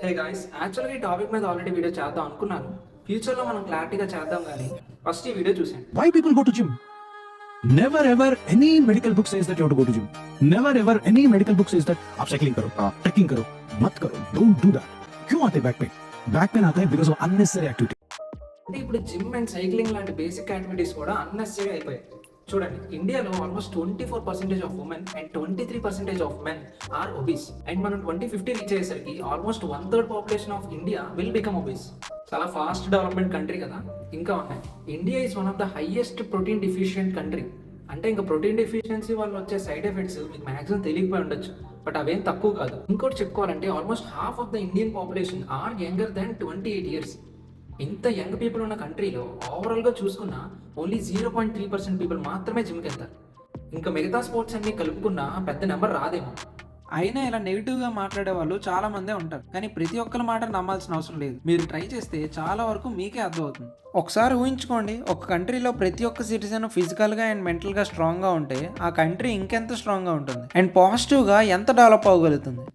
Hey guys, యాక్చువల్గా ఈ topic మీద ఆల్రెడీ వీడియో చేద్దాం అనుకున్నాను. ఫ్యూచర్లో మనం క్లారిటీగా చేద్దాం, కానీ ఫస్ట్ ఈ వీడియో చూసాను. Why people go to gym? Never ever any medical book says that you have to go to gym. Never ever any medical book says that आप साइकिलिंग करो, ट्रैकिंग करो, मत करो. Don't do that. क्यों आते back pain? Back pain आता है because of unnecessary activity. అంటే ఇప్పుడు జిమ్ అండ్ సైక్లింగ్ లాంటి బేసిక్ యాక్టివిటీస్ కూడా అన్నెసరీ అయిపోయాయి. చూడండి, ఇండియాలో almost 24% of women and 23% of men are obese. అండ్ మనం 2050 రీచ్ అయ్యేసరికి almost 1/3 population of India will become obese. చాలా ఫాస్ట్ డెవలప్మెంట్ కంట్రీ కదా. ఇంకా ఉన్నాయి, India is one of the highest protein deficient country. అంటే ఇంకా ప్రోటీన్ డెఫిషియన్సీ వల్ల వచ్చే సైడ్ ఎఫెక్ట్స్ మీకు మ్యాక్సిమం తెలియకపోయి ఉండొచ్చు, బట్ అవేం తక్కువ కాదు. ఇంకోటి చెప్పుకోవాలంటే almost half of the Indian population are younger than 28 years. ఇంత యంగ్ పీపుల్ ఉన్న కంట్రీలో ఓవరాల్గా చూసుకున్న ఓన్లీ 0.3% పీపుల్ మాత్రమే జిమ్కి వెళ్తారు. ఇంకా మిగతా స్పోర్ట్స్ అన్ని కలుపుకున్న పెద్ద నెంబర్ రాదేమో. అయినా ఇలా నెగిటివ్గా మాట్లాడే వాళ్ళు చాలా మందే ఉంటారు, కానీ ప్రతి ఒక్కరి మాట నమ్మాల్సిన అవసరం లేదు. మీరు ట్రై చేస్తే చాలా వరకు మీకే అర్థమవుతుంది. ఒకసారి ఊహించుకోండి, ఒక కంట్రీలో ప్రతి ఒక్క సిటిజన్ ఫిజికల్గా అండ్ మెంటల్గా స్ట్రాంగ్గా ఉంటే ఆ కంట్రీ ఇంకెంత స్ట్రాంగ్గా ఉంటుంది అండ్ పాజిటివ్గా ఎంత డెవలప్ అవ్వగలుగుతుంది.